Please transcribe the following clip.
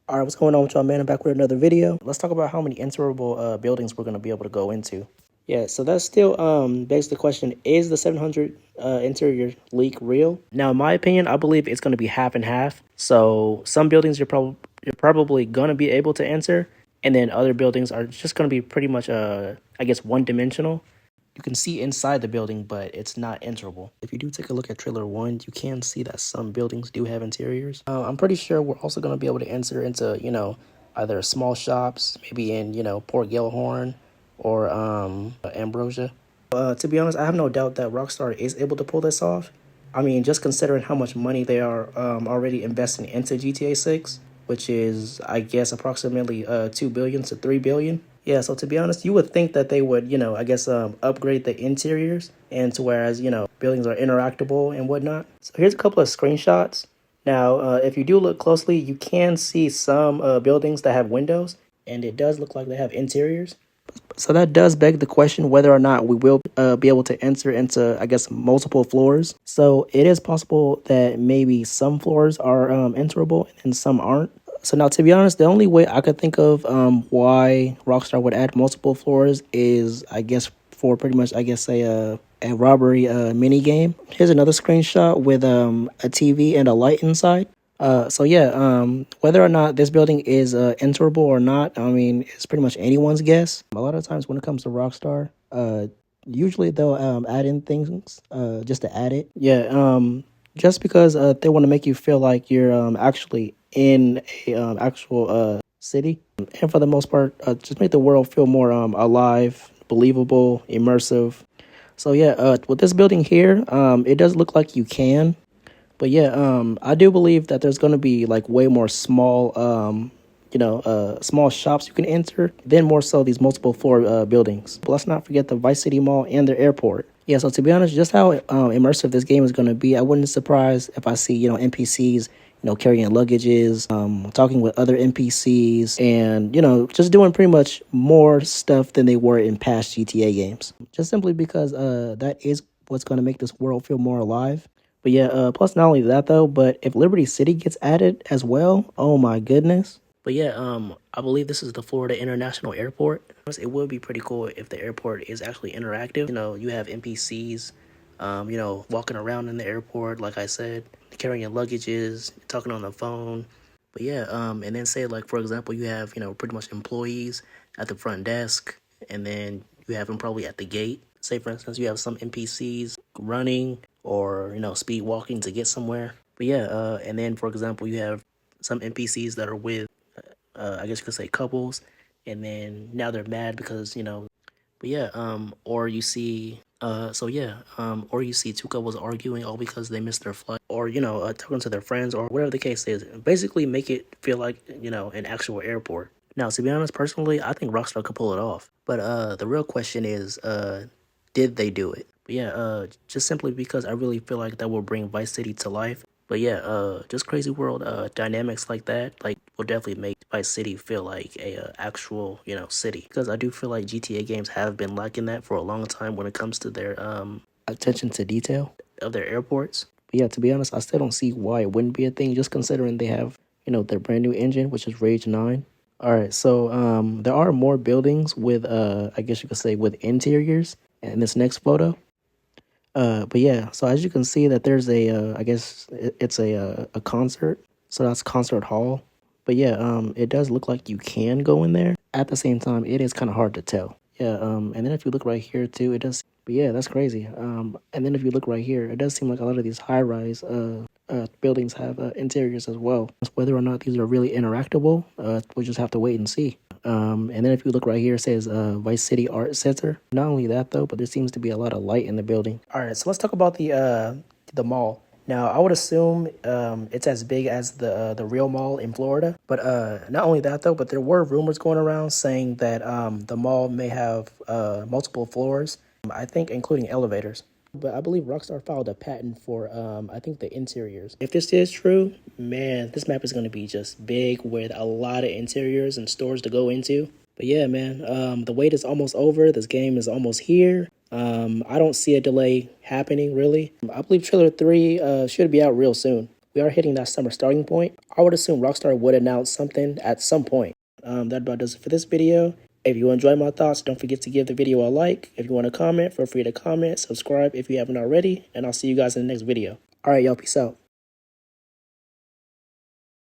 All right, what's going on with y'all, man? I'm back with another video. Let's talk about how many enterable buildings we're going to be able to go into. Yeah, so that still begs the question, is the 700 interior leak real? Now, in my opinion, I believe it's going to be half and half. So some buildings you're probably going to be able to enter, and then other buildings are just going to be pretty much, I guess, one-dimensional. You can see inside the building, but it's not enterable. If you do take a look at trailer 1, you can see that some buildings do have interiors. I'm pretty sure we're also going to be able to enter into, either small shops, maybe in, Port Gellhorn or Ambrosia. To be honest, I have no doubt that Rockstar is able to pull this off. I mean, just considering how much money they are already investing into GTA 6, which is, I guess, approximately 2 billion to 3 billion. Yeah, so to be honest, you would think that they would, upgrade the interiors and to whereas, buildings are interactable and whatnot. So here's a couple of screenshots. Now, if you do look closely, you can see some buildings that have windows, and it does look like they have interiors. So that does beg the question whether or not we will be able to enter into, I guess, multiple floors. So it is possible that maybe some floors are enterable and some aren't. So now, to be honest, the only way I could think of why Rockstar would add multiple floors is, I guess, for pretty much, I guess, a robbery mini game. Here's another screenshot with a TV and a light inside. So yeah, whether or not this building is enterable or not, I mean, it's pretty much anyone's guess. A lot of times when it comes to Rockstar, usually they'll add in things just to add it. Yeah, just because they want to make you feel like you're actually in a actual city, and for the most part, just make the world feel more alive, believable, immersive. So yeah, with this building here, it does look like you can. But yeah, I do believe that there's going to be like way more small, small shops you can enter, then more so these multiple floor buildings. But let's not forget the Vice City Mall and their airport. Yeah, so to be honest, just how immersive this game is going to be, I wouldn't be surprised if I see, NPCs, carrying luggages, talking with other NPCs, and, just doing pretty much more stuff than they were in past GTA games. Just simply because that is what's going to make this world feel more alive. But yeah, plus not only that though, but if Liberty City gets added as well, oh my goodness. But yeah, I believe this is the Florida International Airport. It would be pretty cool if the airport is actually interactive. You have NPCs, walking around in the airport, like I said, carrying luggages, talking on the phone. But yeah, and then say like, for example, you have, pretty much employees at the front desk, and then you have them probably at the gate. Say, for instance, you have some NPCs running or, speed walking to get somewhere. But yeah, and then, for example, you have some NPCs that are with, I guess you could say couples, and then now they're mad because, but yeah, or you see, or you see two couples arguing all because they missed their flight, or, talking to their friends, or whatever the case is. Basically make it feel like, an actual airport. Now, to be honest, personally, I think Rockstar could pull it off. But the real question is, did they do it? But yeah, just simply because I really feel like that will bring Vice City to life. But yeah, just crazy world dynamics like that, like, will definitely make Vice City feel like a actual, city. Because I do feel like GTA games have been lacking that for a long time when it comes to their attention to detail of their airports. But yeah, to be honest, I still don't see why it wouldn't be a thing, just considering they have, their brand new engine, which is Rage 9. All right, so there are more buildings with, I guess you could say, with interiors in this next photo. But yeah, so as you can see that there's I guess it's a concert, so that's concert hall. But yeah, it does look like you can go in there. At the same time, it is kind of hard to tell. Yeah, and then if you look right here too, it does. But yeah, that's crazy. And then if you look right here, it does seem like a lot of these high-rise buildings have interiors as well. Whether or not these are really interactable, we'll just have to wait and see. And then if you look right here, it says Vice City Art Center. Not only that though, but there seems to be a lot of light in the building. All right, so let's talk about the mall. Now, I would assume it's as big as the real mall in Florida. But not only that though, but there were rumors going around saying that the mall may have multiple floors. I think including elevators. But I believe Rockstar filed a patent for, I think, the interiors. If this is true, man, this map is going to be just big with a lot of interiors and stores to go into. But yeah, man, the wait is almost over. This game is almost here. I don't see a delay happening, really. I believe Trailer 3 should be out real soon. we are hitting that summer starting point. I would assume Rockstar would announce something at some point. That about does it for this video. If you enjoy my thoughts, don't forget to give the video a like. If you want to comment, feel free to comment, subscribe if you haven't already, and I'll see you guys in the next video. All right, y'all, peace out.